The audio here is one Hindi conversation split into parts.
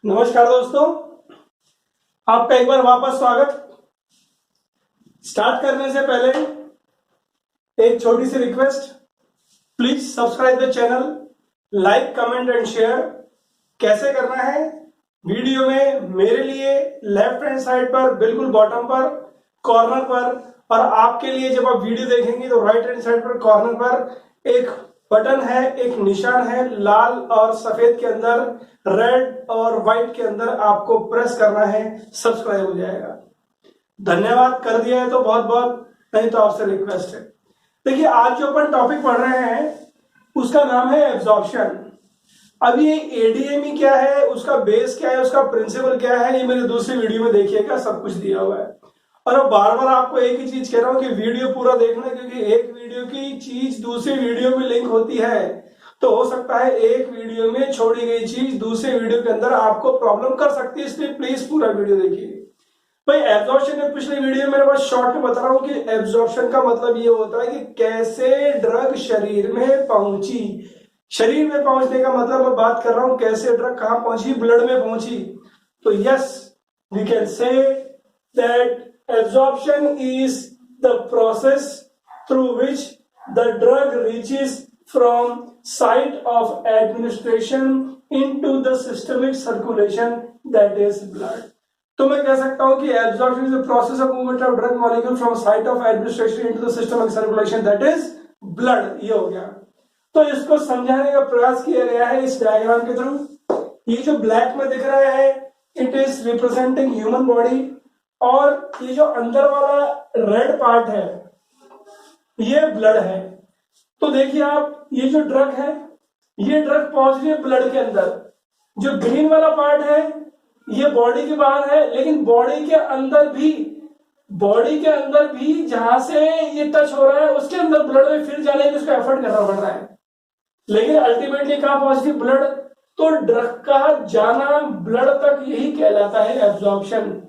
नमस्कार दोस्तों, आपका एक बार वापस स्वागत। स्टार्ट करने से पहले एक छोटी सी request, please subscribe the channel, like comment and share. कैसे करना है? वीडियो में मेरे लिए लेफ्ट हैंड साइड पर बिल्कुल बॉटम पर कॉर्नर पर, और आपके लिए जब आप वीडियो देखेंगे तो राइट हैंड साइड पर कॉर्नर पर एक बटन है, एक निशान है लाल और सफेद के अंदर, रेड और व्हाइट के अंदर आपको प्रेस करना है, सब्सक्राइब हो जाएगा। धन्यवाद, कर दिया है तो बहुत बहुत, नहीं तो आपसे रिक्वेस्ट है। देखिए, आज जो अपन टॉपिक पढ़ रहे हैं उसका नाम है एब्जॉर्प्शन। अब ये एडीएमई क्या है, उसका बेस क्या है, उसका प्रिंसिपल क्या है, ये मेरे दूसरी वीडियो में देखिएगा, सब कुछ दिया हुआ है। और अब बार बार आपको एक ही चीज कह रहा हूं कि वीडियो पूरा देखना, क्योंकि एक वीडियो की चीज दूसरी वीडियो में लिंक होती है, तो हो सकता है एक वीडियो में छोड़ी गई चीज दूसरे वीडियो के अंदर आपको प्रॉब्लम कर सकती है, इसलिए प्लीज पूरा वीडियो देखिए। भाई, एब्जॉर्प्शन में पिछले वीडियो में बस शॉर्ट में बता रहा हूं कि एब्जॉर्प्शन का मतलब ये होता है कि कैसे ड्रग शरीर में पहुंची। शरीर में पहुंचने का मतलब मैं बात कर रहा हूं कैसे ड्रग कहां पहुंची, ब्लड में पहुंची। तो yes, we can say that absorption is the process through which the drug reaches from site of administration into the systemic circulation, that is blood. तो मैं कह सकता हूं कि absorption is the process of movement of drug molecule from site of administration into the systemic circulation, that is blood। ये हो गया। तो इसको समझाने का प्रयास किया गया है इस डायग्राम के थ्रू। ये जो ब्लैक में दिख रहा है, it is representing human body, और ये जो अंदर वाला रेड पार्ट है ये ब्लड है। तो देखिए आप, ये जो ड्रग है ये ड्रग पहुंच रही है ब्लड के अंदर। जो ग्रीन वाला पार्ट है ये बॉडी के बाहर है, लेकिन बॉडी के अंदर भी जहां से ये टच हो रहा है उसके अंदर ब्लड में फिर जाने के लिए उसको एफर्ट करना पड़ रहा है, लेकिन अल्टीमेटली कहां पहुंचती है? ब्लड। तो ड्रग का जाना ब्लड तक यही कहलाता है एब्जॉर्प्शन।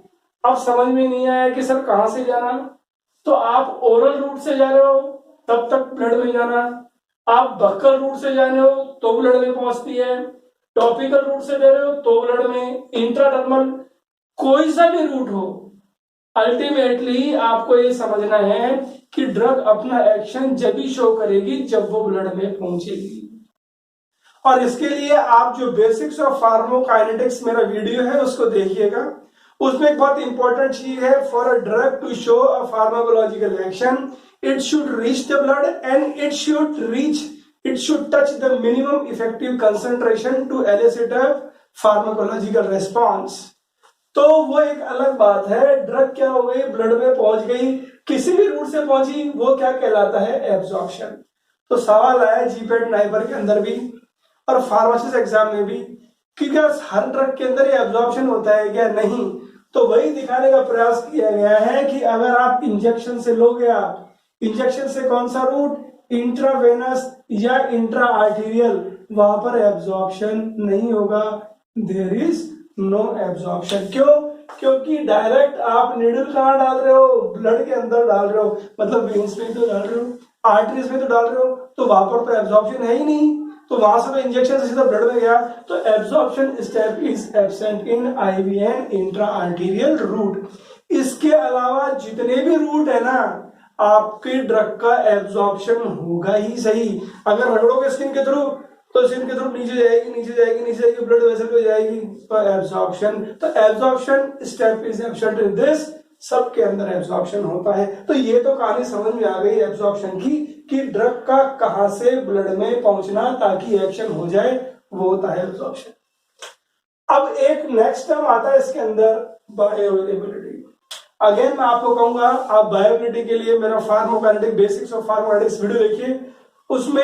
अब समझ में नहीं आया कि सर कहां से जाना, तो आप ओरल रूट से जा रहे हो तब तक ब्लड में जाना, आप बक्कल रूट से जा रहे हो तो ब्लड में पहुंचती है, टॉपिकल रूट से दे रहे हो तो ब्लड में, इंट्राडर्मल, कोई सा भी रूट हो, अल्टीमेटली आपको ये समझना है कि ड्रग अपना एक्शन जब ही शो करेगी जब वो ब्लड में पहुंचेगी। और इसके लिए आप जो बेसिक्स ऑफ फार्माकोकाइनेटिक्स मेरा वीडियो है उसको देखिएगा। उसमें एक बहुत इंपॉर्टेंट चीज है, for a drug to show a pharmacological action it should reach the blood and it should touch the minimum effective concentration to elicit a pharmacological response. तो वो एक अलग बात है। ड्रग क्या हो गई, ब्लड में पहुंच गई, किसी भी रूट से पहुंची, वो क्या कहलाता है? एब्जॉर्प्शन। तो सवाल आया जीपेट नाइबर के अंदर भी और फार्मासिस्ट एग्जाम में भी कि क्या हर ड्रग के अंदर ये एब्जॉर्प्शन होता है क्या? नहीं। तो वही दिखाने का प्रयास किया गया है कि अगर आप इंजेक्शन से लोगे, आप इंजेक्शन से कौन सा रूट, इंट्रावेनस या इंट्रा आर्टीरियल, वहां पर एब्जॉर्प्शन नहीं होगा, देयर इज नो एब्जॉर्प्शन। क्यों? क्योंकि डायरेक्ट आप नीडल कहां डाल रहे हो? ब्लड के अंदर डाल रहे हो, मतलब वेन्स में तो डाल रहे हो, आर्टरीज में तो डाल रहे हो, तो वहां पर तो एब्जॉर्प्शन है ही नहीं। तो वहां से तो इंजेक्शन से सीधा ब्लड में गया, तो absorption step is absent in IV and intra arterial route. इसके अलावा जितने भी रूट है ना, आपके ड्रग का एब्जॉर्प्शन होगा ही सही। अगर रगड़ोगे स्किन के थ्रू तो स्किन के थ्रू नीचे जाएगी, ब्लड वेसल पे जाएगी, तो absorption step is absent in this. सबके अंदर एब्जॉर्प्शन होता है। तो ये तो कहानी समझ में आ गई एब्जॉर्प्शन की, कि ड्रग का कहां से ब्लड में पहुंचना ताकि एक्शन हो जाए, वो होता है एब्जॉर्प्शन। अब एक नेक्स्ट टर्म आता है इसके अंदर, बायोअवेलेबिलिटी। अगेन मैं आपको कहूंगा, आप बायोअवेलेबिलिटी के लिए मेरा pharmacokinetics basics of pharmacokinetics video देखिए। उसमें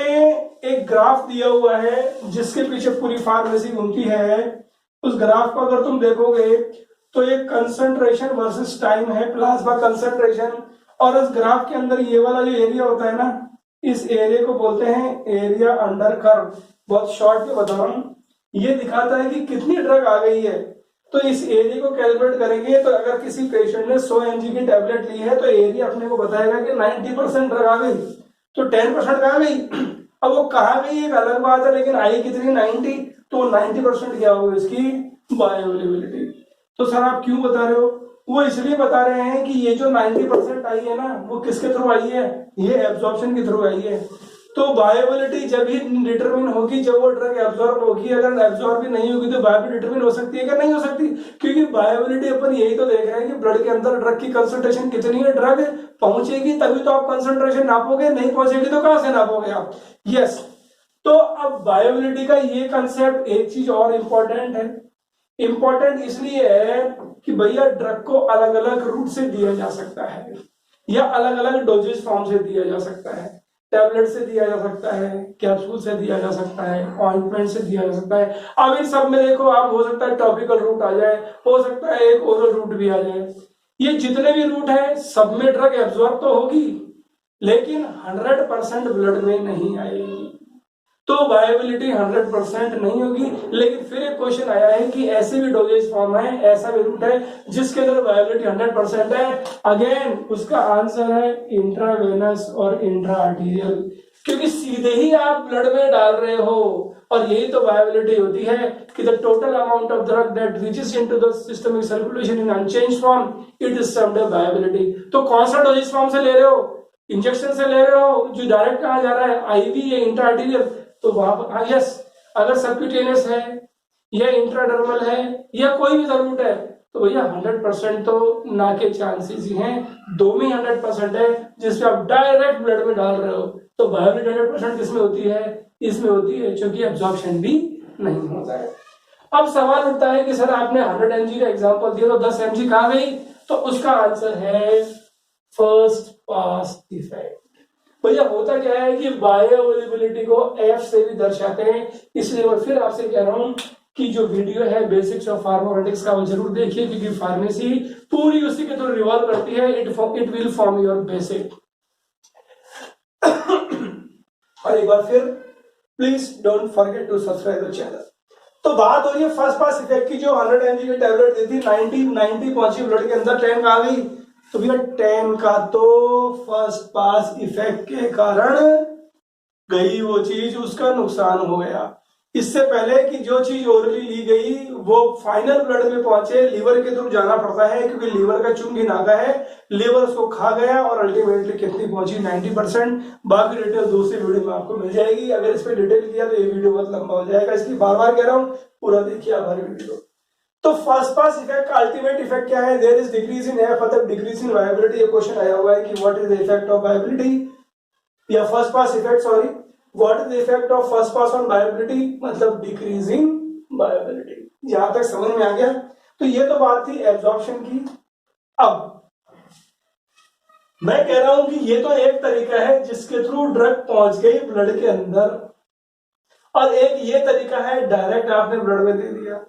एक ग्राफ दिया हुआ है जिसके पीछे पूरी फार्मेसी घूमती है। उस ग्राफ को अगर तुम देखोगे तो एक कंसंट्रेशन वर्सेस टाइम है, प्लाज्मा कंसंट्रेशन, और इस ग्राफ के अंदर ये वाला जो एरिया होता है ना, इस एरिया को बोलते हैं एरिया अंडर कर्व। बहुत शॉर्ट में बता रहा हूं, ये दिखाता है कि कितनी ड्रग आ गई है। तो इस एरिया को कैलकुलेट करेंगे, तो अगर किसी पेशेंट ने 100 mg की टैबलेट ली है तो एरिया अपने को बताएगा कि 90% ड्रग आ गई, तो 10% आ गई, अब वो कहाँ गई एक अलग बात है, लेकिन आई कितनी 90, तो 90% क्या होगी इसकी बायोअवेलेबिलिटी। तो सर आप क्यों बता रहे हो? वो इसलिए बता रहे हैं कि ये जो 90% आई है ना, वो किसके थ्रू आई है? ये एब्जॉर्प्शन के थ्रू आई है। तो बायोअवेलेबिलिटी जब ही डिटरमिन होगी जब वो ड्रग एब्जॉर्ब होगी, अगर एब्जॉर्ब भी नहीं होगी तो बायोअवेलेबिलिटी डिटरमिन हो सकती है क्या? नहीं हो सकती, क्योंकि बायोअवेलेबिलिटी अपन यही तो देख रहे हैं कि ब्लड के अंदर ड्रग की कंसंट्रेशन कितनी है, ड्रग पहुंचेगी तभी तो आप कंसंट्रेशन नापोगे, नहीं पहुंचेगी तो कहां से नापोगे आप? यस। तो अब बायोअवेलेबिलिटी का ये कंसेप्ट, एक चीज और इंपॉर्टेंट है, इंपॉर्टेंट इसलिए है कि भैया ड्रग को अलग अलग रूट से दिया जा सकता है या अलग अलग डोजेज फॉर्म से दिया जा सकता है। टैबलेट से दिया जा सकता है, कैप्सूल से दिया जा सकता है, ऑइंटमेंट से दिया जा सकता है। अब इन सब में देखो आप, हो सकता है टॉपिकल रूट आ जाए, हो सकता है एक ओरल रूट भी आ जाए। ये जितने भी रूट है सब में ड्रग एब्जॉर्ब तो होगी, लेकिन 100% ब्लड में नहीं आएगी, तो बायोअवेलेबिलिटी 100% नहीं होगी। लेकिन फिर एक क्वेश्चन आया है कि ऐसे भी डोजेज फॉर्म है, ऐसा भी रूट है जिसके अंदर बायोअवेलेबिलिटी 100% है। अगेन उसका आंसर है इंट्रावेनस और इंट्रा आर्टीरियल, क्योंकि सीधे ही आप ब्लड में डाल रहे हो, और यही तो बायोअवेलेबिलिटी होती है कि the total amount of drug that reaches into the systemic circulation in unchanged form, it is termed bioavailability. तो कौन सा डोजेज फॉर्म से ले रहे हो? इंजेक्शन से ले रहे हो जो डायरेक्ट कहा जा रहा है, आईवी या इंट्रा आर्टीरियल? तो वहां पर यस, अगर सबक्यूटेनियस है या इंट्राडर्मल है या कोई भी रूट है तो भैया 100% तो ना के चांसेस ही हैं, दो में 100% है जिसमें आप डायरेक्ट ब्लड में डाल रहे हो। तो बायोअवेलेबिलिटी 100% किसमें होती है? इसमें होती है, क्योंकि एब्जॉर्प्शन भी नहीं होता है। अब सवाल उठता है कि सर आपने 100 mg का एग्जांपल दिया तो 10 mg कहां गई? तो उसका आंसर है फर्स्ट पास इफेक्ट। भैया होता क्या है कि बायोअवेलेबिलिटी को एफ से भी दर्शाते हैं, इसलिए मैं फिर आपसे कह रहा हूं कि जो वीडियो है बेसिक्स ऑफ फार्माकोजेनेटिक्स का वो जरूर देखिए, क्योंकि फार्मेसी पूरी उसी के थ्रू रिवॉल्व करती है। It will form your basic. और एक बार फिर please don't forget to subscribe the channel. तो बात हो रही है फर्स्ट पास इफेक्ट की। जो 100 mg की टैबलेट दी थी, 90 पहुंची ब्लड के अंदर, 10 आ गई, तो भैया 10 का तो फर्स्ट पास इफेक्ट के कारण गई वो चीज, उसका नुकसान हो गया। इससे पहले कि जो चीज ओरली ली गई वो फाइनल ब्लड में पहुंचे, लीवर के थ्रू जाना पड़ता है, क्योंकि लीवर का चुंगी नाका है, लीवर उसको खा गया और अल्टीमेटली कितनी पहुंची? 90%। बाकी डिटेल दूसरी वीडियो में आपको मिल जाएगी। अगर इस पर डिटेल किया तो ये वीडियो बहुत लंबा हो जाएगा, इसलिए बार बार कह रहा हूँ पूरा देखिए हमारी वीडियो। तो फर्स्ट पास इफेक्ट का अल्टीमेट इफेक्ट क्या है? There is decrease in F, मतलब डिक्रीज इन वायबिलिटी। ये क्वेश्चन आया हुआ है कि what is the effect of viability या first pass effect, sorry, what is the effect of first pass on viability, मतलब डिक्रीजिंग वायबिलिटी। यहां तक समझ में आ गया? तो ये तो बात थी एब्जॉर्प्शन की। अब मैं कह रहा हूं कि ये तो एक तरीका है जिसके थ्रू ड्रग पहुंच गई ब्लड के अंदर, और एक ये तरीका है डायरेक्ट आपने ब्लड में दे दिया।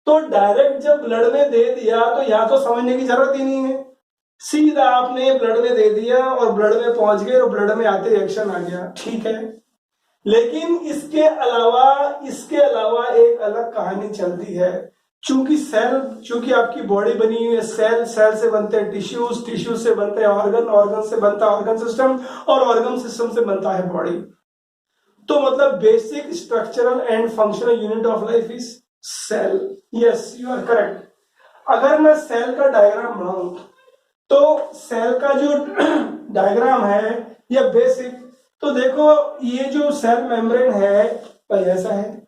तो डायरेक्ट जब ब्लड में दे दिया तो यहां तो समझने की जरूरत ही नहीं है, सीधा आपने ब्लड में दे दिया और ब्लड में पहुंच गए और ब्लड में आते एक्शन आ गया, ठीक है। लेकिन इसके अलावा एक अलग कहानी चलती है। चूंकि आपकी बॉडी बनी हुई है सेल से बनते हैं टिश्यूज, टिश्यूज से बनते हैं ऑर्गन से बनता है ऑर्गन सिस्टम, और ऑर्गन सिस्टम से बनता है बॉडी। तो मतलब basic structural and functional unit of life is cell. Yes, you are correct. अगर मैं सेल का डायग्राम बनाऊं तो सेल का जो डायग्राम है या बेसिक, तो देखो ये जो सेल मेम्ब्रेन है भाई ऐसा है।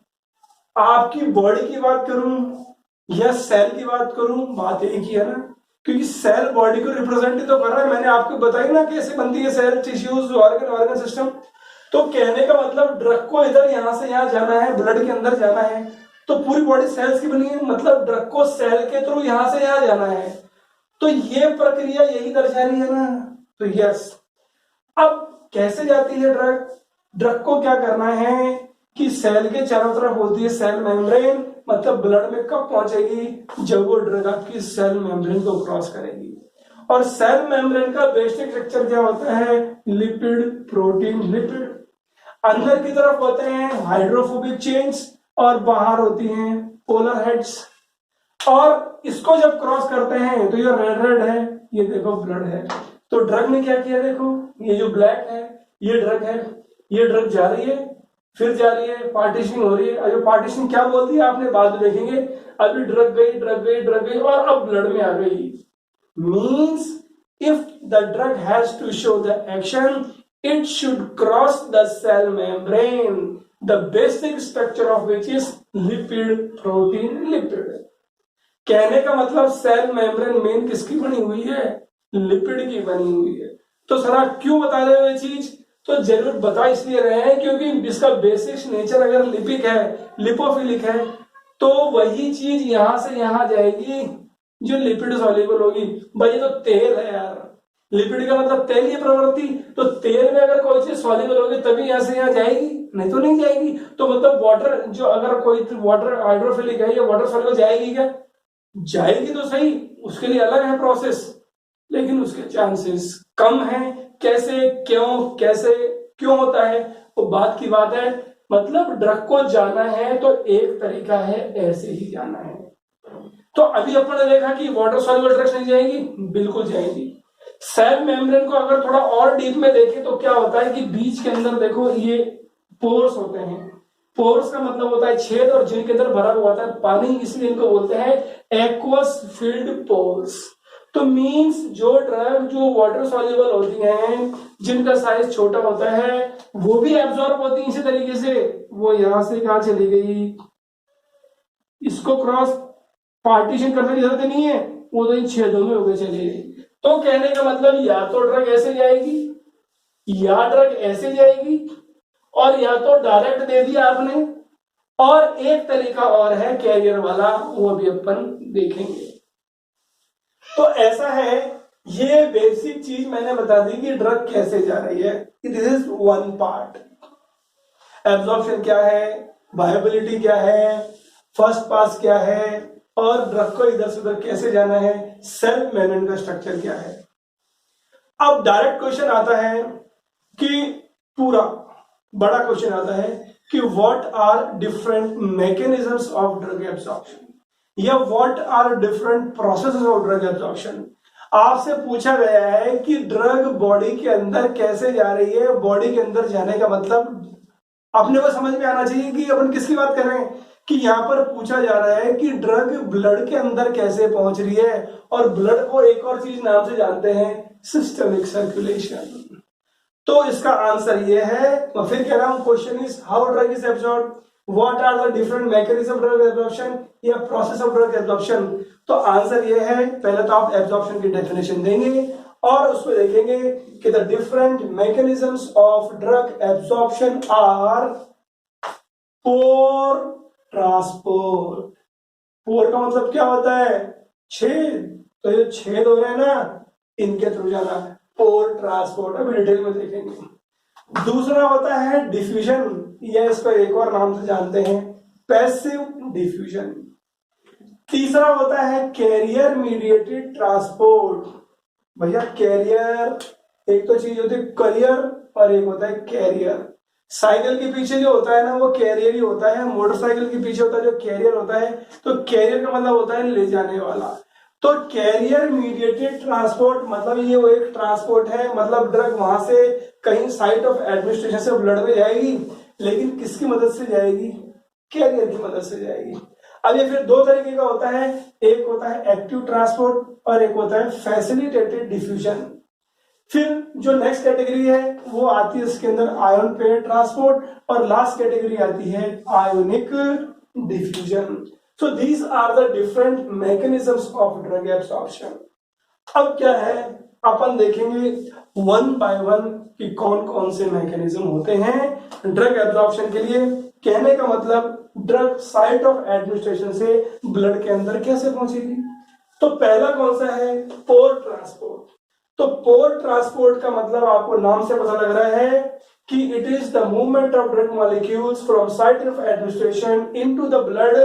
आपकी बॉडी की बात करूं या सेल की बात करूं, बात एक ही है ना, क्योंकि सेल बॉडी को रिप्रेजेंट तो कर रहा है। मैंने आपको बताई ना कैसे बनती है सेल, टिश्यूज, ऑर्गन सिस्टम। तो कहने का मतलब ड्रग को इधर यहां से यहां जाना है, ब्लड के अंदर जाना है, तो पूरी बॉडी सेल्स की बनी है, मतलब ड्रग को सेल के थ्रू यहां से यहां जाना है। तो ये प्रक्रिया यही दर्शा रही है ना। तो यस, अब कैसे जाती है ड्रग को क्या करना है कि सेल के चारों तरफ होती है सेल मेम्ब्रेन, मतलब ब्लड में कब पहुंचेगी? जब वो ड्रग आपकी सेल मेम्ब्रेन को क्रॉस करेगी। और सेल मेम्ब्रेन का बेसिक स्ट्रक्चर क्या होता है? Lipid, protein, lipid. अंदर की तरफ होते हैं हाइड्रोफोबिक चेन्स और बाहर होती हैं पोलर हेड्स। और इसको जब क्रॉस करते हैं तो ये रेड है, ये देखो ब्लड है। तो ड्रग ने क्या किया? देखो ये जो ब्लैक है ये ड्रग है, ये ड्रग जा रही है, फिर जा रही है, पार्टीशनिंग हो रही है। अब पार्टीशनिंग क्या बोलती है आपने बाद में देखेंगे। अभी ड्रग गई, ड्रग गई, ड्रग गई और अब ब्लड में आ गई। Means if the drug has to show the action, it should cross the cell membrane, the basic structure of which is lipid protein lipid। कहने का मतलब सेल मेम्ब्रेन मेन किसकी बनी हुई है, लिपिड की बनी हुई है। तो सर आप क्यों बता रहे हो ये चीज, तो जरूर बता इसलिए रहे हैं क्योंकि इसका बेसिक नेचर अगर लिपिक है, लिपोफिलिक है, तो वही चीज यहां से यहां जाएगी जो लिपिड सॉल्युबल होगी। भाई ये तो तेल है यार, लिपिड का मतलब तेल की प्रवृत्ति, तो तेल में अगर कोई चीज सॉल्युबल होगी तभी यहां से यहां जाएगी, नहीं तो नहीं जाएगी। तो मतलब वाटर जो अगर कोई वाटर हाइड्रोफिलिक है या वाटर सॉल्युबल जाएगी क्या, जाएगी तो सही, उसके लिए अलग है प्रोसेस, लेकिन उसके चांसेस कम है। कैसे, क्यों, कैसे, क्यों होता है वो बात की बात है। मतलब ड्रग को जाना है तो एक तरीका है, ऐसे ही जाना है। तो अभी अपन ने देखा कि वाटर सॉल्युबल ड्रग्स नहीं जाएगी, बिल्कुल जाएगी। सेल मेम्ब्रेन को अगर थोड़ा और डीप में देखें तो क्या होता है कि बीच के अंदर देखो ये पोर्स होते हैं। पोर्स का मतलब होता है छेद, और जिनके अंदर भरा हुआ होता है पानी, इसलिए इनको बोलते हैं एक्वस फिल्ड पोर्स। तो मींस जो ड्रग जो वाटर सॉल्युबल होती हैं, जिनका साइज छोटा होता है, वो भी एब्जॉर्ब होती है इसी तरीके से। वो यहां से कहां चली गई, इसको क्रॉस पार्टीशन करने की जरूरत नहीं है, वो तो इन छेदों में होकर चली गई। तो कहने का मतलब या तो ड्रग ऐसे जाएगी, या ड्रग ऐसे जाएगी, और या तो डायरेक्ट दे दिया आपने, और एक तरीका और है कैरियर वाला, वो भी अपन देखेंगे। तो ऐसा है, ये बेसिक चीज मैंने बता दी कि ड्रग कैसे जा रही है। This is one part. Absorption क्या है, वायबिलिटी क्या है, फर्स्ट पास क्या है, और ड्रग को इधर से उधर कैसे जाना है, सेल मेम्ब्रेन का स्ट्रक्चर क्या है। अब डायरेक्ट क्वेश्चन आता है कि पूरा बड़ा क्वेश्चन आता है कि what are different mechanisms of drug absorption, या what are different processes of drug absorption. आपसे पूछा गया है कि ड्रग बॉडी के अंदर कैसे जा रही है। बॉडी के अंदर जाने का मतलब अपने को समझ में आना चाहिए कि अपन किसकी बात कर रहे हैं। कि यहां पर पूछा जा रहा है कि ड्रग ब्लड के अंदर कैसे पहुंच रही है, और ब्लड को एक और चीज नाम से जानते हैं, सिस्टमिक सर्कुलेशन। तो इसका आंसर ये है, मैं फिर कह रहा हूं, question is how drug is absorbed, what are the different mechanism of drug absorption या प्रोसेस ऑफ ड्रग एब्जॉर्प्शन। तो आंसर ये है, पहले तो आप एब्जॉर्प्शन की डेफिनेशन देंगे और उसमें देखेंगे कि the different mechanisms of drug absorption are pore transport. Pore का मतलब क्या होता है, छेद। तो ये छेद हो रहे हैं ना, इनके थ्रू जाना, पोर ट्रांसपोर्ट। अभी डिटेल में देखेंगे। दूसरा होता है डिफ्यूजन, या इसको एक और नाम से जानते हैं, पैसिव डिफ्यूजन। तीसरा होता है कैरियर मीडिएटेड ट्रांसपोर्ट। भैया कैरियर, एक तो चीज होती है करियर और एक होता है कैरियर। साइकिल के पीछे जो होता है ना वो कैरियर ही होता है, मोटरसाइकिल के पीछे होता है जो कैरियर होता है। तो कैरियर का मतलब होता है ले जाने वाला। तो कैरियर मीडिएटेड ट्रांसपोर्ट मतलब ये वो एक ट्रांसपोर्ट है, मतलब ड्रग वहां से कहीं साइट ऑफ एडमिनिस्ट्रेशन से ब्लड में जाएगी, लेकिन किसकी मदद से जाएगी, कैरियर की मदद से जाएगी। अब ये फिर दो तरीके का होता है, एक होता है एक्टिव ट्रांसपोर्ट और एक होता है फैसिलिटेटेड डिफ्यूजन। फिर जो नेक्स्ट कैटेगरी है वो आती है इसके अंदर आयन पेयर ट्रांसपोर्ट, और लास्ट कैटेगरी आती है ionic diffusion. So these are the different mechanisms of drug absorption. अब क्या है, अपन देखेंगे वन बाय वन कि कौन कौन से मैकेनिज्म होते हैं ड्रग एब्जॉर्प्शन के लिए। कहने का मतलब ड्रग साइट ऑफ एडमिनिस्ट्रेशन से ब्लड के अंदर कैसे पहुंचेगी। तो पहला कौन सा है, पोर ट्रांसपोर्ट। तो पोर ट्रांसपोर्ट का मतलब आपको नाम से पता लग रहा है कि it is the movement of drug molecules from site of administration into the blood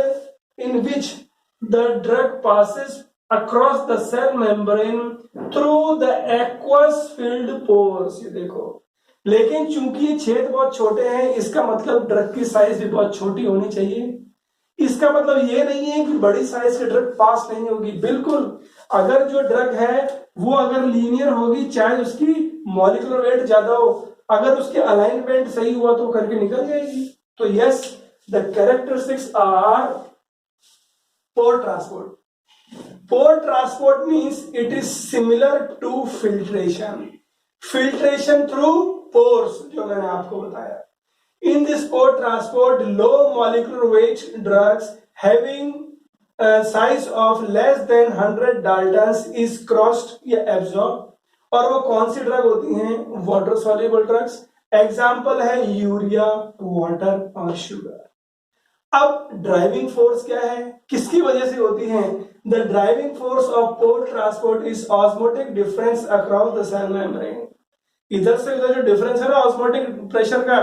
in which the drug passes across the cell membrane through the aqueous filled pores. ये देखो, लेकिन चूंकि ये छेद बहुत छोटे हैं, इसका मतलब ड्रग की साइज भी बहुत छोटी होनी चाहिए। इसका मतलब ये नहीं है कि बड़ी साइज की ड्रग पास नहीं होगी, बिल्कुल। अगर जो ड्रग है वो अगर लीनियर होगी, चाहे उसकी मॉलिक्यूलर वेट ज्यादा हो, अगर उसके अलाइनमेंट सही हुआ तो करके निकल जाएगी। तो yes, the characteristics are pore transport. Pore transport means it is similar to filtration, filtration through pores, जो मैंने आपको बताया। In this pore transport, low molecular weight drugs having a size of less than 100 Daltons is crossed या absorbed। और वो कौन सी ड्रग होती हैं? Water soluble drugs. एग्जाम्पल है यूरिया, वाटर और शुगर। अब ड्राइविंग फोर्स क्या है, किसकी वजह से होती है? The driving force of pore transport is osmotic difference across the cell membrane. इधर से उधर जो डिफरेंस है ना ऑस्मोटिक प्रेशर का,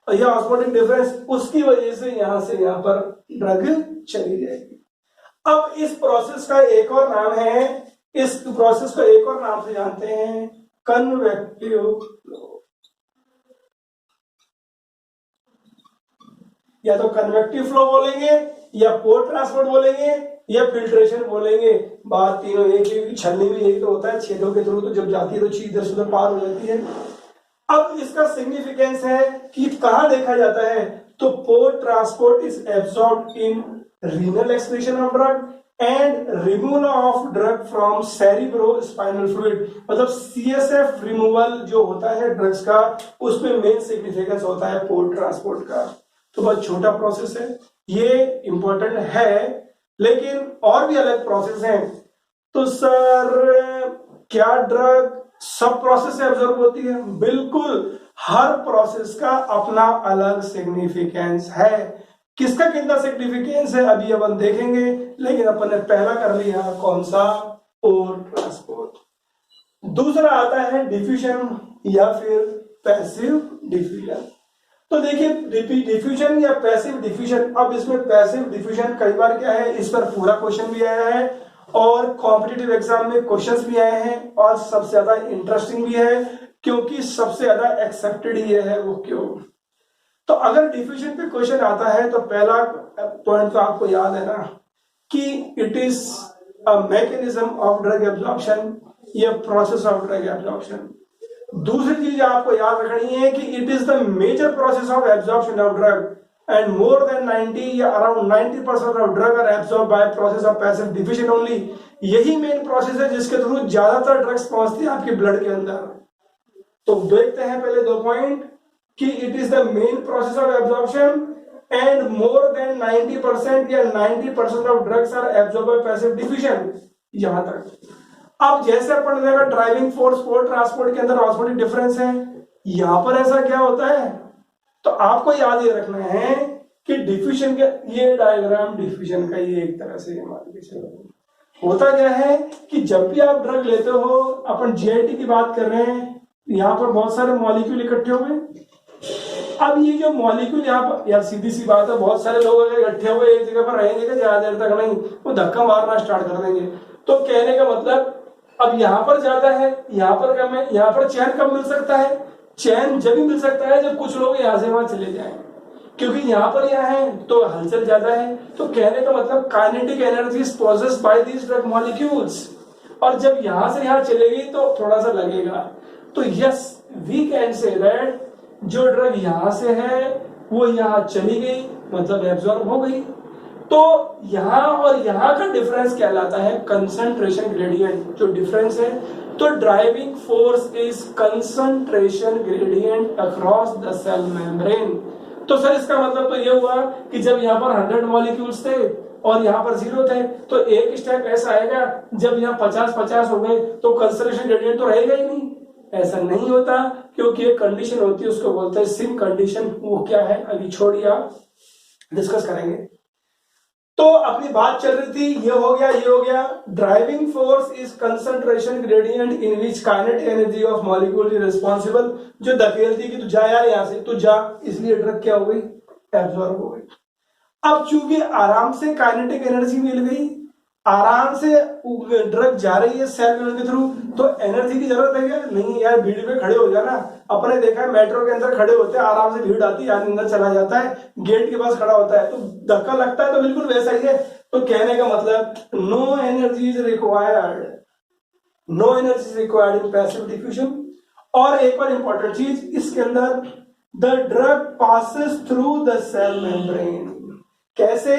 या ऑस्मोटिक डिफरेंस, उसकी वजह से यहां से यहां पर ड्रग चली जाएगी। अब इस प्रोसेस का एक और नाम है, इस प्रोसेस को एक और नाम से जानते हैं, कन्वेक्टिव फ्लो। या तो कन्वेक्टिव फ्लो बोलेंगे, या पोर ट्रांसपोर्ट बोलेंगे, या फिल्ट्रेशन बोलेंगे। बात तीनों एक ही, छलनी भी एक तो होता है, छेदों के थ्रू तो जब जाती है तो चीज इधर से उधर पार हो जाती है। अब इसका सिग्निफिकेंस है कि कहां देखा जाता है, तो pore transport is absorbed in renal excretion of drug and removal of drug from cerebrospinal fluid. मतलब सीएसएफ रिमूवल जो होता है ड्रग्स का, उसमें मेन सिग्निफिकेंस होता है पोर ट्रांसपोर्ट का। तो बहुत छोटा प्रोसेस है, ये इंपॉर्टेंट है, लेकिन और भी अलग प्रोसेस हैं। तो सर क्या ड्रग सब प्रोसेस से ऑब्जर्व होती है? बिल्कुल, हर प्रोसेस का अपना अलग सिग्निफिकेंस है। किसका कितना सिग्निफिकेंस है अभी अपन देखेंगे, लेकिन अपन ने पहला कर लिया कौन सा? पोर ट्रांसपोर्ट। दूसरा आता है डिफ्यूजन या फिर पैसिव डिफ्यूजन। तो देखिए डिफ्यूजन या पैसिव डिफ्यूजन, अब इसमें पैसिव डिफ्यूजन कई बार क्या है, इस पर पूरा क्वेश्चन भी आया है और कॉम्पिटिटिव एग्जाम में क्वेश्चंस भी आए हैं, और सबसे ज्यादा इंटरेस्टिंग भी है क्योंकि सबसे ज्यादा एक्सेप्टेड ही है। वो क्यों? तो अगर डिफ्यूजन पे क्वेश्चन आता है तो पहला पॉइंट तो आपको याद है ना कि it is a mechanism of drug absorption या प्रोसेस ऑफ ड्रग एब्जॉर्प्शन। दूसरी चीज आपको याद रखनी है कि it is the major process of absorption of drug and more than 90 या around 90% of drug are absorbed by process of passive diffusion only। यही मेन प्रोसेस है जिसके थ्रू ज्यादातर ड्रग्स पहुंचती है आपके ब्लड के अंदर। तो देखते हैं पहले दो पॉइंट कि it is the main process of absorption and more than 90% या 90% of drugs are absorbed by passive diffusion. यहां तक। अब जैसे अपन देखा ड्राइविंग फोर्स पोर ट्रांसपोर्ट के अंदर ऑस्मोटिक डिफरेंस है, यहां पर ऐसा क्या होता है? तो आपको याद ये रखना है कि डिफ्यूजन का ये डायग्राम डिफ्यूजन का ये एक तरह से मान के चलो, होता क्या है कि जब भी आप ड्रग लेते हो, अपन जीआईटी की बात कर रहे हैं, यहाँ पर बहुत सारे मॉलिक्यूल इकट्ठे हुए। अब ये जो मॉलिक्यूल यहाँ पर, यार सीधी सी बात है, बहुत सारे लोग अगर इकट्ठे हुए एक जगह पर रहेंगे ज्यादा देर तक नहीं, वो धक्का मारना स्टार्ट कर देंगे। तो कहने का मतलब अब यहाँ पर ज्यादा है, यहाँ पर कम है, यहाँ पर चैन कब मिल सकता है? चैन जब भी मिल सकता है जब कुछ लोग यहां से वहां चले जाएं, क्योंकि यहां पर यहां है तो हलचल ज्यादा है। तो कहने का मतलब kinetic energy is possessed by these drug molecules, और जब यहां से यहां चलेगी तो थोड़ा सा लगेगा। तो yes, we can say that जो ड्रग यहां से है वो यहां चली गई, मतलब एब्जॉर्ब हो गई। तो यहां और यहां का डिफरेंस कहलाता है कंसंट्रेशन ग्रेडियंट। जो डिफरेंस है, तो driving force is concentration gradient across the cell membrane. तो सर इसका मतलब तो ये हुआ कि जब यहाँ पर 100 मॉलिक्यूल्स थे और यहाँ पर 0 थे, तो एक स्टेप ऐसा आएगा जब यहाँ 50-50 हो गए तो कंसंट्रेशन ग्रेडियंट तो रहेगा ही नहीं। ऐसा नहीं होता, क्योंकि एक कंडीशन होती है, उसको बोलते हैं सिम कंडीशन। वो क्या है अभी छोड़िए, आप डिस्कस करेंगे। तो अपनी बात चल रही थी, ये हो गया, ये हो गया। Driving force is concentration gradient in which kinetic energy of molecule is responsible. जो धकेलती कि तू जा यार यहां से, तू जा, इसलिए ड्रग क्या हो गई? एब्जॉर्ब हो गई। अब चूंकि आराम से काइनेटिक एनर्जी मिल गई, आराम से ड्रग जा रही है सेल के थ्रू, तो एनर्जी की जरूरत है क्या? नहीं यार, भीड़ में खड़े हो जाना। अपने देखा है मेट्रो के अंदर खड़े होते हैं, आराम से भीड़ आती है, आदमी अंदर चला जाता है, गेट के पास खड़ा होता है, तो धक्का लगता है, तो बिल्कुल वैसा ही है। तो कहने का मतलब no energy is required, no energy is required in passive diffusion. और एक और इंपॉर्टेंट चीज इसके अंदर, the drug passes through the cell membrane. कैसे?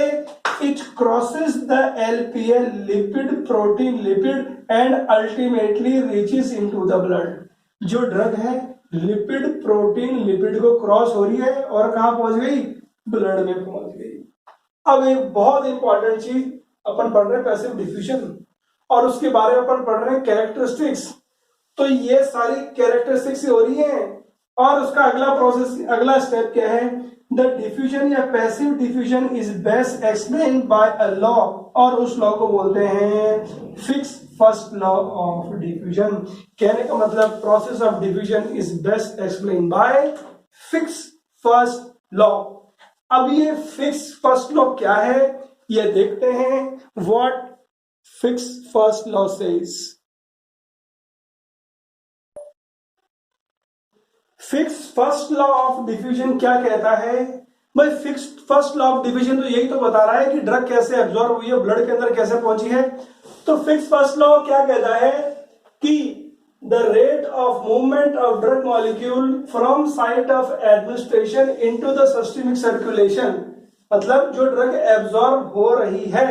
It crosses the LPL, lipid protein lipid, and ultimately reaches into the blood. जो ड्रग है लिपिड प्रोटीन लिपिड को क्रॉस हो रही है और कहां पहुंच गई? ब्लड में पहुंच गई। अब एक बहुत इंपॉर्टेंट चीज अपन पढ़ रहे हैं पैसिव डिफ्यूजन, और उसके बारे में अपन पढ़ रहे हैं कैरेक्टरिस्टिक्स। तो ये सारी कैरेक्टरिस्टिक्स हो रही हैं, और उसका अगला प्रोसेस, अगला स्टेप क्या है? द डिफ्यूजन या passive diffusion is best explained bye a law, और उस लॉ को बोलते हैं fix first law of diffusion. कहने का मतलब process of diffusion is best explained by fix first law. अब ये फिक्स फर्स्ट लॉ क्या है ये देखते हैं। What fix first law says? Fix first law of diffusion क्या कहता है भाई? Fix first law of diffusion तो यही तो बता रहा है कि ड्रग कैसे एब्जॉर्ब हुई है, ब्लड के अंदर कैसे पहुंची है। तो फिक्स फर्स्ट लॉ क्या कहता है कि the rate of movement of drug molecule from site of administration into the systemic circulation, मतलब जो ड्रग एब्जॉर्ब हो रही है,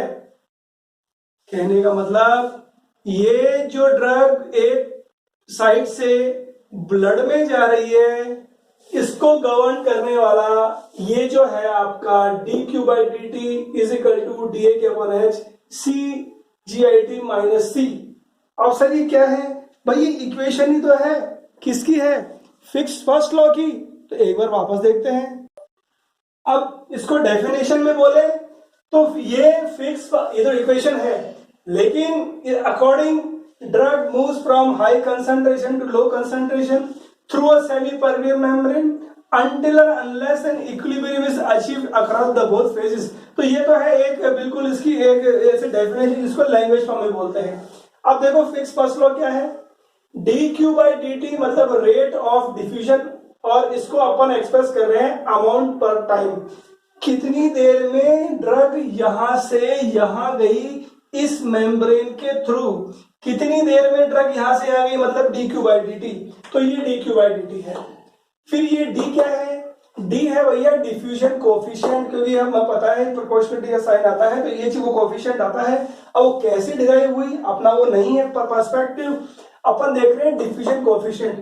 कहने का मतलब ये जो ड्रग एक साइट से ब्लड में जा रही है, इसको गवर्न करने वाला ये जो है आपका dq/dt is equal to dA/H CGIT minus C। अब सर ये क्या है भाई? ये इक्वेशन ही तो है, किसकी है? फिक्स फर्स्ट लॉ की। तो एक बार वापस देखते हैं। अब इसको डेफिनेशन में बोले तो ये फिक्स, ये तो इक्वेशन है, लेकिन according drug moves from high concentration to low concentration through a semi-permeable membrane until and unless an equilibrium is achieved across the both phases। तो ये तो है एक बिल्कुल इसकी एक ऐसे डेफिनेशन, जिसको लैंग्वेज फॉर्म में बोलते हैं। अब देखो फिक्स फर्स्ट लॉ क्या है? dq/dt मतलब रेट ऑफ डिफ्यूजन, और इसको अपन एक्सप्रेस कर रहे हैं अमाउंट पर टाइम। कितनी देर में ड्रग यहां से यहां गई इस मेम्ब्रेन के थ्रू, कितनी देर में ड्रग यहां से आ गई, मतलब dq/dt। तो ये dq/dt है। फिर ये d क्या है? d है भैया डिफ्यूजन कोफिशिएंट, क्योंकि हमें पता है प्रोपोर्शनलिटी का साइन आता है, तो ये चीज वो कोफिशिएंट आता है। अब वो कैसे डिराइव हुई अपना वो नहीं है पर पर्सपेक्टिव, अपन देख रहे हैं डिफ्यूजन कोफिशिएंट।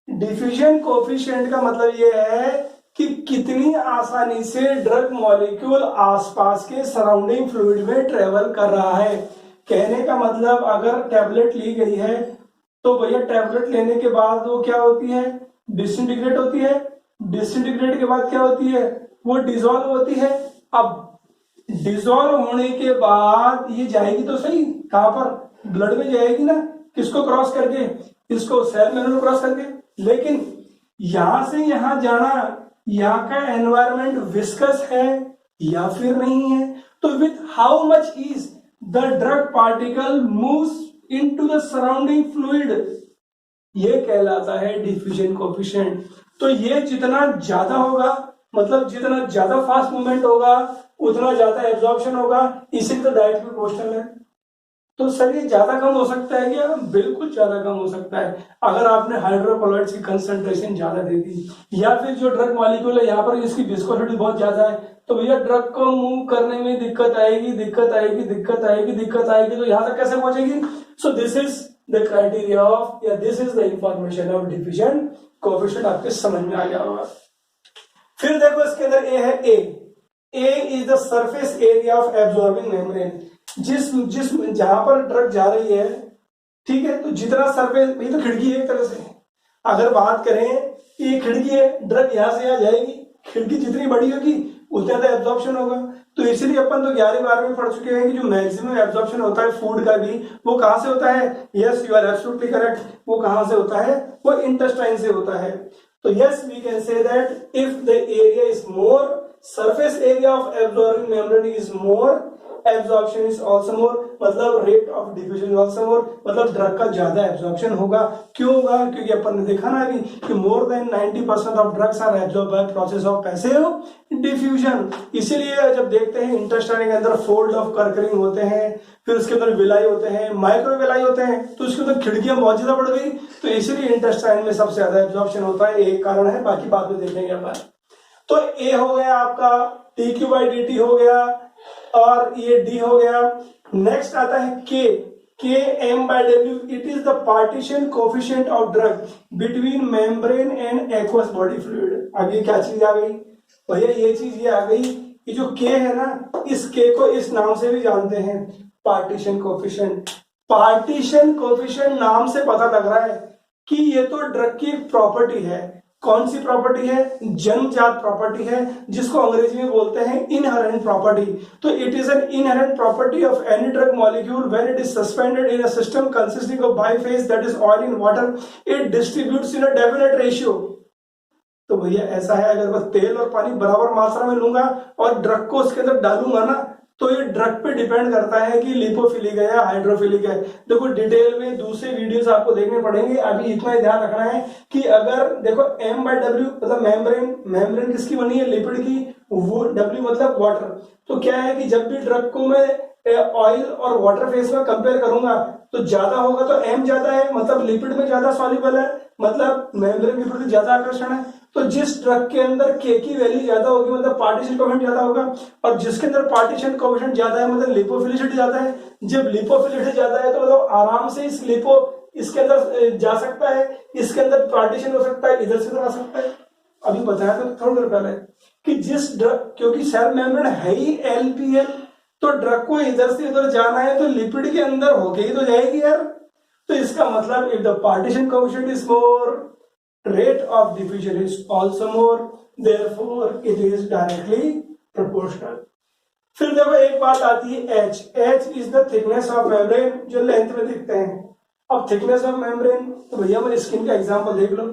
डिफ्यूजन कोफिशिएंट का मतलब ये है कि कितनी आसानी से ड्रग मॉलिक्यूल आसपास के सराउंडिंग फ्लूइड में ट्रेवल कर रहा है। कहने का मतलब अगर टैबलेट ली गई है तो भैया टैबलेट लेने के बाद वो क्या होती है? डिसइंटीग्रेट होती है। डिसइंटीग्रेट के बाद क्या होती है? वो डिसॉल्व होती है। अब डिसॉल्व होने के बाद ये जाएगी तो सही, कहां पर? ब्लड में जाएगी ना, किसको क्रॉस करके? इसको सेल मेम्ब्रेन क्रॉस करके। लेकिन यहां से यहां जाना, यहाँ का एनवायरमेंट विस्कस है या फिर नहीं है? तो with how much is the drug particle moves into the surrounding fluid, ये कहलाता है डिफ्यूजन कोफिशिएंट। तो ये जितना ज्यादा होगा, मतलब जितना ज्यादा फास्ट मूवमेंट होगा उतना ज्यादा एब्जॉर्प्शन होगा, इसी तो डायरेक्टली प्रोपोर्शनल है। तो सर ये ज्यादा कम हो सकता है क्या? बिल्कुल ज्यादा कम हो सकता है। अगर आपने हाइड्रोकोलॉइड्स की कंसंट्रेशन ज्यादा दे दी, या फिर जो ड्रग मॉलिक्यूल है यहाँ पर इसकी विस्कोसिटी बहुत ज्यादा है, तो भैया ड्रग को मूव करने में दिक्कत आएगी, दिक्कत आएगी, दिक्कत आएगी, दिक्कत आएगी। तो यहाँ तक कैसे पहुंचेगी? So this is the criteria of, या this is the information of diffusion coefficient. आपके समझ में आ गया होगा। फिर देखो इसके अंदर ए है, A is the surface area of absorbing membrane. जिस जहां पर ड्रग जा रही है, ठीक है, तो जितना सरफेस, ये तो खिड़की है एक तरह से। अगर बात करें कि ये खिड़की है, ड्रग यहां से यहां जाएगी, खिड़की जितनी बड़ी होगी उतना ज्यादा एब्जॉर्प्शन होगा। तो इसलिए अपन तो 11वीं में पढ़ चुके हैं कि जो मैक्सिमम एब्जॉर्प्शन होता है फूड का भी, वो कहां से होता है? Yes, you are absolutely correct. वो कहां से होता है? वो इंटेस्टाइन से होता है। तो yes, we can say that if the area is more, surface area of absorbing membrane is more, absorption is also more, मतलब rate of diffusion is also more, मतलब ड्रग का ज्यादा एब्जॉर्प्शन होगा। क्यों होगा? क्योंकि अपन ने देखा ना अभी कि more than 90% of drugs are absorb by process of passive diffusion. इसीलिए जब देखते हैं इंटेस्टाइन के अंदर फोल्ड ऑफ कर्करिंग होते हैं, फिर उसके अंदर विलाई होते हैं, माइक्रोविलाई होते हैं, तो उसके अंदर खिड़कियां बहुत ज्यादा बढ़ गई, तो इसीलिए इंटेस्टाइन में सबसे ज्यादा एब्जॉर्प्शन होता है, एक कारण है, बाकी बाद में देखेंगे अपन। तो ए हो गया आपका dQ/dt हो गया, और ये डी हो गया। नेक्स्ट आता है के m/w, it is the partition coefficient of drug between membrane and aqueous body fluid. अब ये क्या चीज आ गई भैया? ये चीज ये आ गई कि जो के है ना, इस के को इस नाम से भी जानते हैं, पार्टीशन कोफिशिएंट। पार्टीशन कोफिशिएंट नाम से पता लग रहा है कि ये तो ड्रग की एक प्रॉपर्टी है। कौन सी प्रॉपर्टी है? जन्मजात प्रॉपर्टी है, जिसको अंग्रेजी में बोलते हैं इनहेरेंट प्रॉपर्टी। तो it is an inherent property of any drug molecule when it is suspended in a system consisting of biphase that is oil in water, it distributes in a definite ratio. तो भैया ऐसा है, अगर मैं तेल और पानी बराबर मात्रा में लूंगा और ड्रग को उसके अंदर डालूंगा ना, तो ये ड्रग पे डिपेंड करता है कि लिपोफिलिक है या हाइड्रोफिलिक है। देखो डिटेल में दूसरे वीडियोस आपको देखने पड़ेंगे, अभी इतना ही ध्यान रखना है कि अगर देखो m/w मतलब मेम्ब्रेन किसकी बनी है? लिपिड की, वो w मतलब वाटर। तो क्या है कि जब भी ड्रग को मैं ऑयल और वाटर फेज में कंपेयर करूंगा तो ज्यादा होगा, तो m ज्यादा है मतलब लिपिड में ज्यादा सॉल्युबल है, मतलब मेम्ब्रेन के प्रति ज्यादा आकर्षण है। तो जिस ड्रग के अंदर के की वैल्यू ज्यादा होगी मतलब पार्टीशन कोएफिशिएंट ज्यादा होगा, और जिसके अंदर पार्टीशन कोएफिशिएंट ज्यादा है मतलब लिपोफिलिसिटी ज्यादा है। जब लिपोफिलिसिटी ज्यादा है तो मतलब आराम से इस लिपो इसके अंदर जा सकता है, इसके अंदर पार्टीशन हो सकता है, इधर से उधर आ सकता है। अभी बताया था थोड़ी देर पहले कि जिस ड्रग, क्योंकि सेल मेम्ब्रेन है ही LPL, तो ड्रग को इधर से उधर जाना है तो लिपिड के अंदर होके ही तो जाएगी यार। तो इसका मतलब if the partition coefficient is more, rate of diffusion is also more, therefore it is directly proportional। फिर देखो एक बात आती है H is the thickness of membrane, जो लेंथ में देखते हैं। अब थिकनेस ऑफ मेम्ब्रेन, तो भैया मैं स्किन का एग्जांपल देख लो,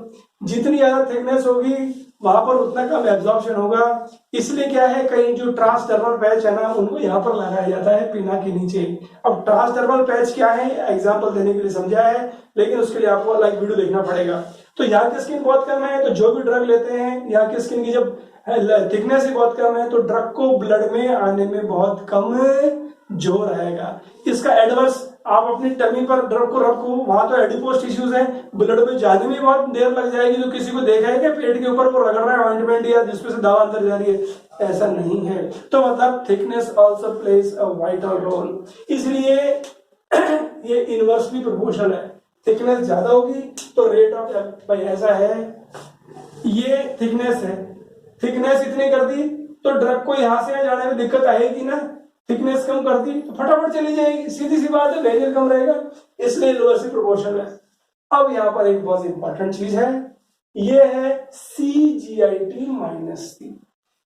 जितनी ज्यादा थिकनेस होगी वहां पर उतना कम एब्जॉर्प्शन होगा। इसलिए क्या है, कहीं जो ट्रांसडर्मल पैच है ना, उनको यहाँ पर लगाया जाता है पीना के नीचे। अब ट्रांसडर्मल पैच क्या है, एग्जांपल देने के लिए समझा है, लेकिन उसके लिए आपको लाइक वीडियो देखना पड़ेगा। तो यहाँ की स्किन बहुत कम है, तो जो भी ड्रग लेते हैं यहाँ की स्किन की जब थिकनेस ही बहुत कम है, तो ड्रग को ब्लड में आने में बहुत कम जोर आएगा। इसका एडवर्स, आप अपनी टमी पर ड्रग को रखो, वहां तो एडिपोज टिश्यूज है, ब्लड में जाने में बहुत देर लग जाएगी। तो किसी को देखा है क्या पेट के ऊपर वो रगड़ रहा है ऑइंटमेंट या जिसमें से दवा अंदर जा रही है? ऐसा नहीं है। तो मतलब thickness also plays a vital role. इसलिए ये इनवर्सली प्रोपोर्शनल है, थिकनेस ज्यादा होगी तो रेट ऑफ, भाई ऐसा है, ये थिकनेस है, थिकनेस इतनी कर दी तो ड्रग को यहां से जाने में दिक्कत आएगी ना, थिकनेस कम कर दी तो फटाफट चली जाएगी, सीधी सी बात है, लेजर कम रहेगा, इसलिए इनवर्सली प्रोपोर्शनल है। अब यहाँ पर एक बहुत इंपॉर्टेंट चीज है, ये है CGIT माइनस C।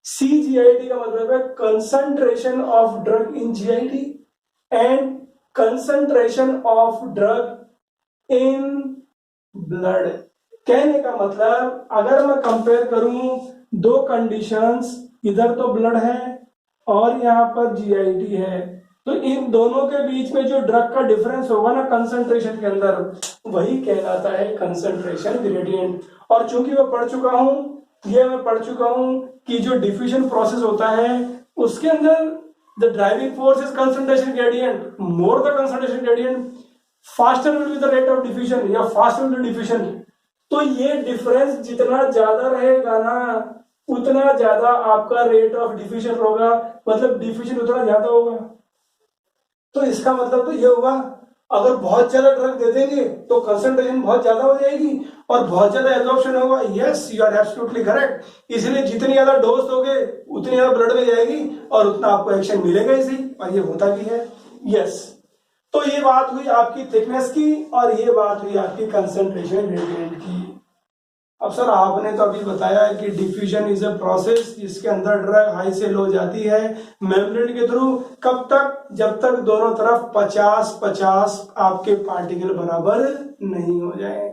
CGIT का मतलब है concentration of drug in GIT and concentration of drug in blood. कहने का मतलब अगर मैं कंपेयर करूं दो कंडीशंस, इधर तो ब्लड है और यहाँ पर GIT है, तो इन दोनों के बीच में जो ड्रग का डिफरेंस होगा ना कंसंट्रेशन के अंदर, वही कहलाता है कंसंट्रेशन ग्रेडियंट। और चूंकि मैं पढ़ चुका हूं कि जो डिफ्यूजन प्रोसेस होता है उसके अंदर the driving force is concentration gradient, more the concentration gradient faster will be the rate of diffusion या फास्टर विल बी डिफ्यूजन। तो ये डिफरेंस जितना ज्यादा रहेगा ना उतना ज्यादा आपका रेट ऑफ डिफ्यूजन होगा, मतलब डिफ्यूजन उतना ज्यादा होगा। तो इसका मतलब तो ये होगा, अगर बहुत ज्यादा ड्रग दे देंगे तो कंसंट्रेशन बहुत ज्यादा हो जाएगी और बहुत ज्यादा एब्जॉर्प्शन होगा। Yes, you are absolutely correct. इसलिए जितनी ज्यादा डोज दोगे उतनी ज्यादा ब्लड में जाएगी और उतना आपको एक्शन मिलेगा इसी, और ये होता भी है। यस, तो ये बात हुई आपकी थिकनेस की और ये बात हुई आपकी कंसंट्रेशन ग्रेडियंट की। अब सर आपने तो अभी बताया कि डिफ्यूजन इज अ प्रोसेस जिसके अंदर ड्रग हाई से लो जाती है मेम्ब्रेन के थ्रू। कब तक? जब तक दोनों तरफ 50-50 आपके पार्टिकल बराबर नहीं हो जाए।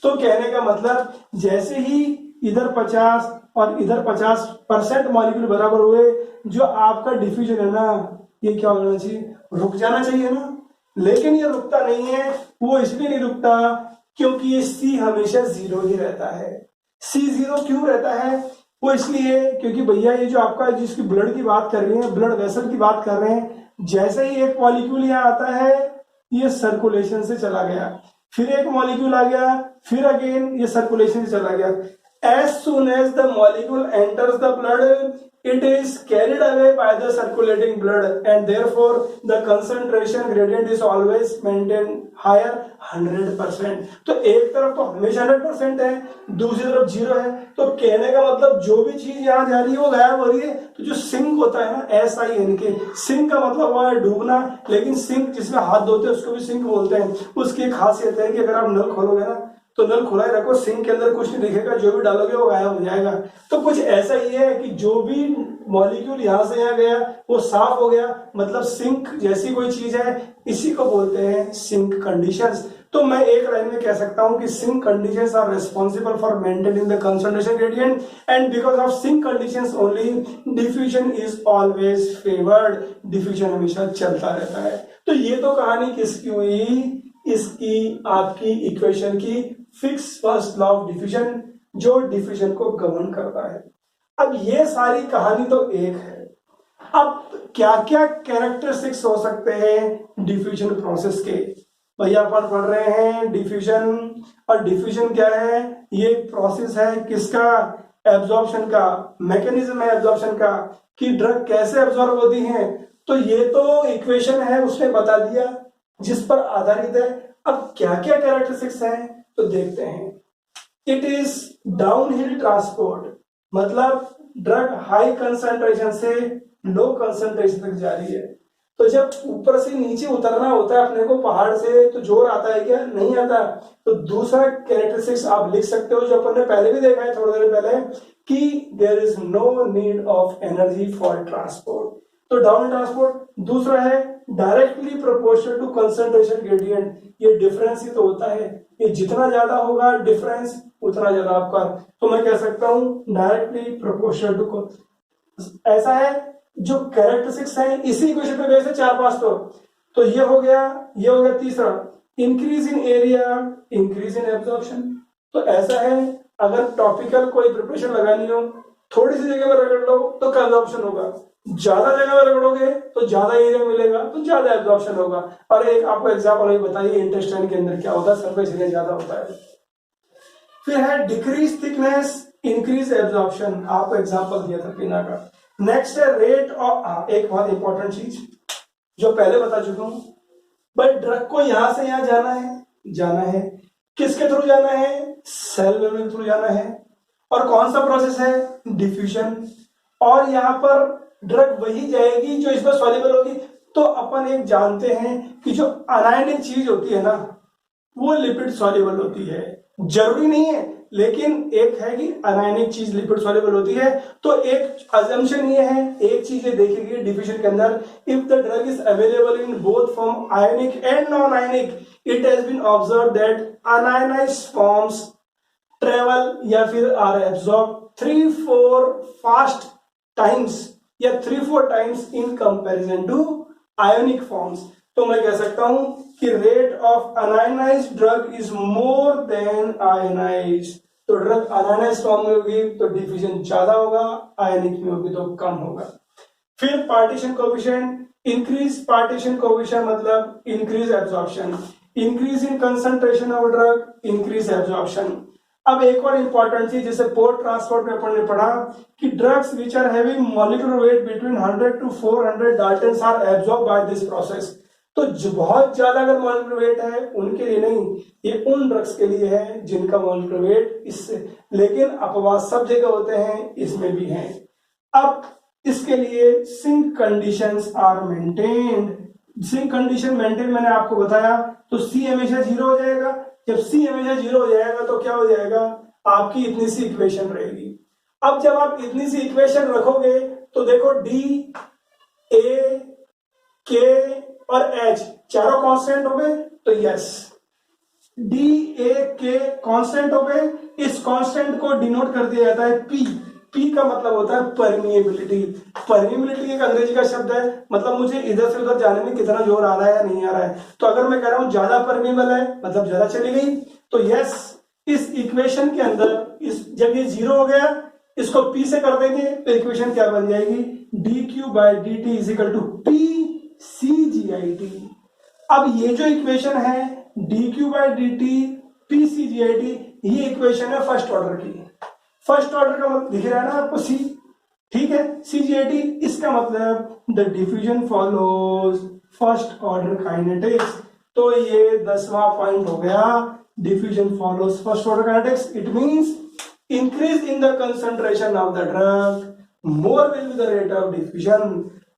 तो कहने का मतलब जैसे ही इधर 50 और इधर 50% मॉलिक्यूल बराबर हुए, जो आपका डिफ्यूजन है ना ये क्या होना चाहिए, रुक जाना चाहिए ना, लेकिन ये रुकता नहीं है। वो इसलिए नहीं रुकता क्योंकि ये C हमेशा 0 ही रहता है। C 0 क्यों रहता है, वो इसलिए क्योंकि भैया ये जो आपका जिसकी ब्लड की बात कर रहे हैं, ब्लड वेसल की बात कर रहे हैं, जैसे ही एक मॉलिक्यूल यहाँ आता है ये सर्कुलेशन से चला गया, फिर एक मॉलिक्यूल आ गया, फिर अगेन ये सर्कुलेशन से चला गया। As soon as the molecule enters the blood it is carried away by the circulating blood and therefore the concentration gradient is always maintained higher 100%। तो एक तरफ तो हमेशा 100% है, दूसरी तरफ 0 है, तो कहने का मतलब जो भी चीज यहाँ जा रही है वो गायब हो रही है। तो जो सिंक होता है ना, SINK, सिंक का मतलब हुआ है डूबना, लेकिन सिंक जिसमें हाथ धोते हैं उसको भी सिंक बोलते हैं। उसकी एक खासियत है कि अगर आप नल खोलोगे ना तो नल खुला ही रखो, सिंक के अंदर कुछ नहीं दिखेगा, जो भी डालोगे वो गायब हो जाएगा। तो कुछ ऐसा ही है कि जो भी मॉलिक्यूल यहाँ से यहाँ गया वो साफ हो गया, मतलब सिंक जैसी कोई चीज है, इसी को बोलते हैं सिंक कंडीशंस। तो मैं एक लाइन में कह सकता हूं कि sink conditions are responsible for maintaining the concentration gradient and because of sink conditions only diffusion is always favoured. Diffusion हमेशा चलता रहता है। तो ये तो कहानी किसकी हुई, इसकी आपकी इक्वेशन की fix first law of diffusion, जो डिफ्यूजन को गवर्न करता है। अब ये सारी कहानी तो एक है, अब क्या क्या कैरेक्टरिस्टिक्स हो सकते हैं डिफ्यूजन प्रोसेस के। भैया अपन पढ़ रहे हैं डिफ्यूजन, और डिफ्यूजन क्या है, ये प्रोसेस है किसका, एब्जॉर्प्शन का, मैकेनिज्म है एब्जॉर्प्शन का, कि ड्रग कैसे एब्जॉर्ब होती है। तो ये तो इक्वेशन है, उसने बता दिया जिस पर आधारित है। अब क्या क्या कैरेक्टरिस्टिक्स हैं तो देखते हैं। इट इज डाउनहिल ट्रांसपोर्ट, मतलब ड्रग हाई कंसंट्रेशन से लो कंसंट्रेशन तक जा रही है। तो जब ऊपर से नीचे उतरना होता है अपने को पहाड़ से, तो जोर आता है क्या, नहीं आता। तो दूसरा कैरेक्टरिस्टिक्स आप लिख सकते हो जो अपन ने पहले भी देखा है थोड़ी देर पहले, कि there is no need of energy for transport. तो डाउन ट्रांसपोर्ट। दूसरा है directly proportional to concentration gradient, ये डिफरेंस ही तो होता है, ये जितना ज्यादा होगा डिफरेंस उतना ज्यादा आपका। तो मैं कह सकता हूं डायरेक्टली प्रोपोर्शनल टू, ऐसा है जो कैरेक्टरिस्टिक्स हैं इसी क्वेश्चन पे वैसे 4-5 तो ये हो गया, ये हो गया। तीसरा increase in area, increase in absorption. तो ऐसा है अगर टॉपिकल कोई प्रिपरेशन लगानी हो, थोड़ी सी जगह पर रगड़ लो तो क्या एब्जॉर्प्शन होगा, ज्यादा जगह पर रगड़ोगे तो ज्यादा एरिया मिलेगा तो ज्यादा एब्जॉर्प्शन होगा। और एक आपको एग्जांपल अभी बताइए इंटेस्टाइन के अंदर क्या होता है, सरफेस एरिया ज्यादा होता है। फिर है डिक्रीज थिकनेस, इंक्रीज एब्जॉर्प्शन, आपको एग्जांपल दिया था पीना का। नेक्स्ट है रेट ऑफ, एक बहुत इंपॉर्टेंट चीज जो पहले बता चुका हूं, बट ड्रग को यहां से यहां जाना है, किसके थ्रू जाना है, सेल मेम्ब्रेन के थ्रू जाना है। और कौन सा प्रोसेस है, डिफ्यूजन। और यहां पर ड्रग वही जाएगी जो इसमें सॉल्युबल होगी। तो अपन एक जानते हैं कि जो अनायनिक चीज होती है ना वो लिपिड सॉल्युबल होती है, जरूरी नहीं है लेकिन एक है कि अनायनिक चीज लिपिड सॉल्युबल होती है। तो एक अजम्पशन ये है, एक चीज ये देखेगी डिफ्यूजन के अंदर, if the drug is available in both form ionic and non ionic, it has been observe that unionized forms travel या फिर आर एब्जॉर्ब 3-4 फास्ट टाइम्स या 3-4 times in comparison to ionic forms. तो मैं कह सकता हूं कि rate of unionized drug is more than ionized. तो ड्रग अनायनाइज्ड फॉर्म में होगी तो डिफ्यूजन ज्यादा होगा, आयनिक में होगी तो कम होगा। फिर partition coefficient, increase partition coefficient मतलब increase absorption, increase in concentration of drug, increase absorption. अब एक और इंपॉर्टेंट चीज जैसे पोर्ट ट्रांसपोर्ट में अपन ने पढ़ा कि drugs which are having molecular weight between 100 to 400 daltons are absorb by this process. तो बहुत ज्यादा अगर मॉलिक्यूलर वेट है उनके लिए नहीं, ये उन ड्रग्स के लिए है जिनका मॉलिक्यूलर वेट इससे, लेकिन अपवाद सब जगह होते हैं, इसमें भी हैं। अब इसके लिए sink conditions are maintained. Sink condition maintain मैंने आपको बताया, तो सी हमेशा 0 हो जाएगा। जब सी हमेशा 0 हो जाएगा तो क्या हो जाएगा, आपकी इतनी सी इक्वेशन रहेगी। अब जब आप इतनी सी इक्वेशन रखोगे तो देखो डी, ए, के और एच चारों कांस्टेंट हो गए, तो यस डी, ए, के कांस्टेंट हो गए। इस कांस्टेंट को डिनोट कर दिया जाता है पी। पी का मतलब होता है परमिएबिलिटी। परमिएबिलिटी एक अंग्रेजी का शब्द है, मतलब मुझे इधर से उधर जाने में कितना जोर आ रहा है या नहीं आ रहा है। तो अगर मैं कह रहा हूं ज्यादा परमिएबल है मतलब ज्यादा चली गई, तो यस इस इक्वेशन के अंदर इस जब ये जीरो हो गया इसको पी से कर देंगे तो इक्वेशन क्या बन जाएगी, D Q by D T is equal to P C G I T. अब ये जो इक्वेशन है D Q by D T P C G I T, ये इक्वेशन है फर्स्ट ऑर्डर की। फर्स्ट ऑर्डर का मतलब दिख रहा है ना आपको सी, ठीक है, सी जी आई टी। इसका मतलब the diffusion follows first order kinetics. तो ये 10वां पॉइंट हो गया, diffusion follows first order kinetics. It means increase in the concentration of the drug, more will be the rate of diffusion।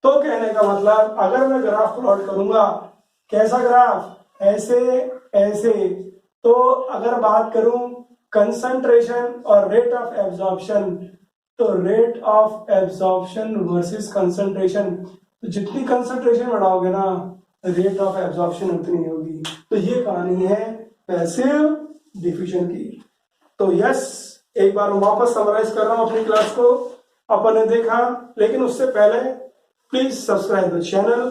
तो कहने का मतलब अगर मैं ग्राफ प्लॉट करूंगा, कैसा ग्राफ, ऐसे ऐसे, तो अगर बात करूं कंसंट्रेशन और रेट ऑफ एब्जॉर्प्शन, तो rate of absorption versus concentration, तो जितनी कंसंट्रेशन बढ़ाओगे ना रेट ऑफ एब्जॉर्प्शन उतनी होगी। तो ये कहानी है पैसिव डिफ्यूजन की। तो यस, एक बार वापस समराइज कर रहा हूं अपनी क्लास को, अपन ने देखा, लेकिन उससे पहले please subscribe the channel,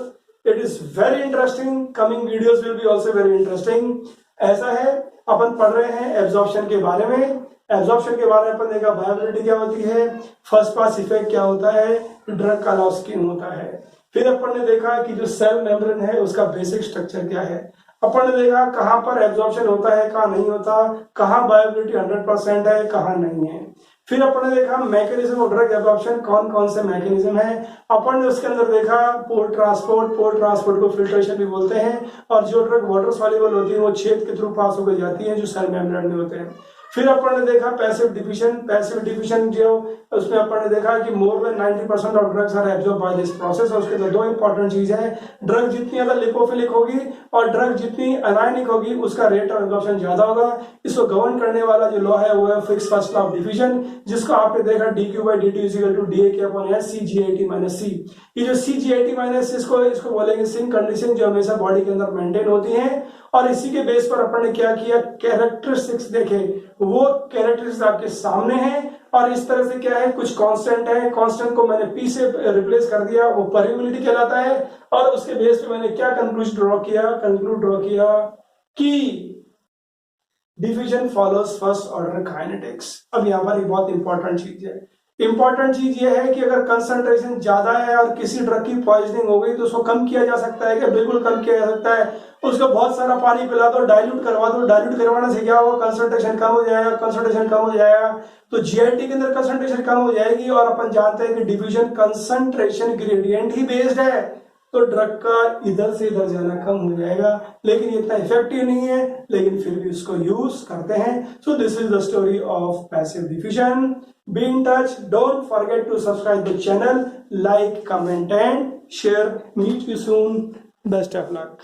it is very interesting, coming videos will be also very interesting. ऐसा है अपन पढ़ रहे हैं एब्जॉर्प्शन के बारे में। एब्जॉर्प्शन के बारे में अपन देखा वायबिलिटी क्या होती है, फर्स्ट पास इफेक्ट क्या होता है, ड्रग का लॉस स्किन होता है। फिर अपन ने देखा कि जो सेल मेम्ब्रेन है उसका बेसिक स्ट्रक्चर क्या है। अपन ने देखा कहां पर एब्जॉर्प्शन होता है कहां नहीं होता, कहां बायोबिलिटी 100% है कहां नहीं है। फिर अपन ने देखा मैकेनिज्म ऑफ ड्रग एब्जॉर्प्शन, कौन कौन से मैकेनिज्म है। अपन ने उसके अंदर देखा पोर्ट ट्रांसपोर्ट को फिल्ट्रेशन भी बोलते हैं, और जो ड्रग वाटर सॉल्युबल होती है वो छेद के थ्रू पास होकर जाती है जो सेल मेम्ब्रेन में होते हैं। फिर अपन ने देखा पैसिव डिफ्यूजन जो उसमें अपन ने देखा कि more than 90% of drugs are absorb by this process. और उसके अंदर दो इंपॉर्टेंट चीज है, ड्रग जितनी ज्यादा लिपोफिलिक होगी और ड्रग जितनी अनायनिक होगी उसका रेट ऑफ एब्जॉर्प्शन ज्यादा होगा। इसको गवर्न करने वाला जो लॉ है वो है Fick's first law of diffusion, जिसको आपने देखा D Q by D T is equal to D A K upon S C G I T minus C. ये जो सी जी आई टी माइनस इसको बोलेंगे सिंक कंडीशन, जो हमेशा बॉडी के अंदर मेंटेन होती है। और इसी के बेस पर अपन ने क्या किया, कैरेक्टरिस्टिक्स देखे, वो कैरेक्टरिस्टिक्स आपके सामने हैं। और इस तरह से क्या है, कुछ कांस्टेंट है, कांस्टेंट को मैंने पी से रिप्लेस कर दिया, वो परमिएबिलिटी कहलाता है। और उसके बेस पे मैंने क्या कंक्लूड ड्रॉ किया कि diffusion follows first order kinetics. अब यहाँ पर एक बहुत इंपॉर्टेंट चीज है, इंपॉर्टेंट चीज ये है कि अगर कंसंट्रेशन ज्यादा है और किसी ड्रग की पॉइजनिंग हो गई तो उसको कम किया जा सकता है क्या, बिल्कुल कम किया जा सकता है। उसको बहुत सारा पानी पिला दो, डाइल्यूट करवा दो, डाइल्यूट करवाने से क्या होगा, कंसंट्रेशन कम हो जाएगा, तो जीआईटी के अंदर कंसंट्रेशन कम हो जाएगी। और अपन जानते हैं कि डिफ्यूजन कंसंट्रेशन ग्रेडियंट ही बेस्ड है, तो ड्रग का इधर से इधर जाना कम हो जाएगा, लेकिन इतना इफेक्टिव नहीं है, लेकिन फिर भी उसको यूज करते हैं। So this is the story of passive diffusion. Be in touch, don't forget to subscribe the channel, like, comment and share. Meet you soon, best of luck.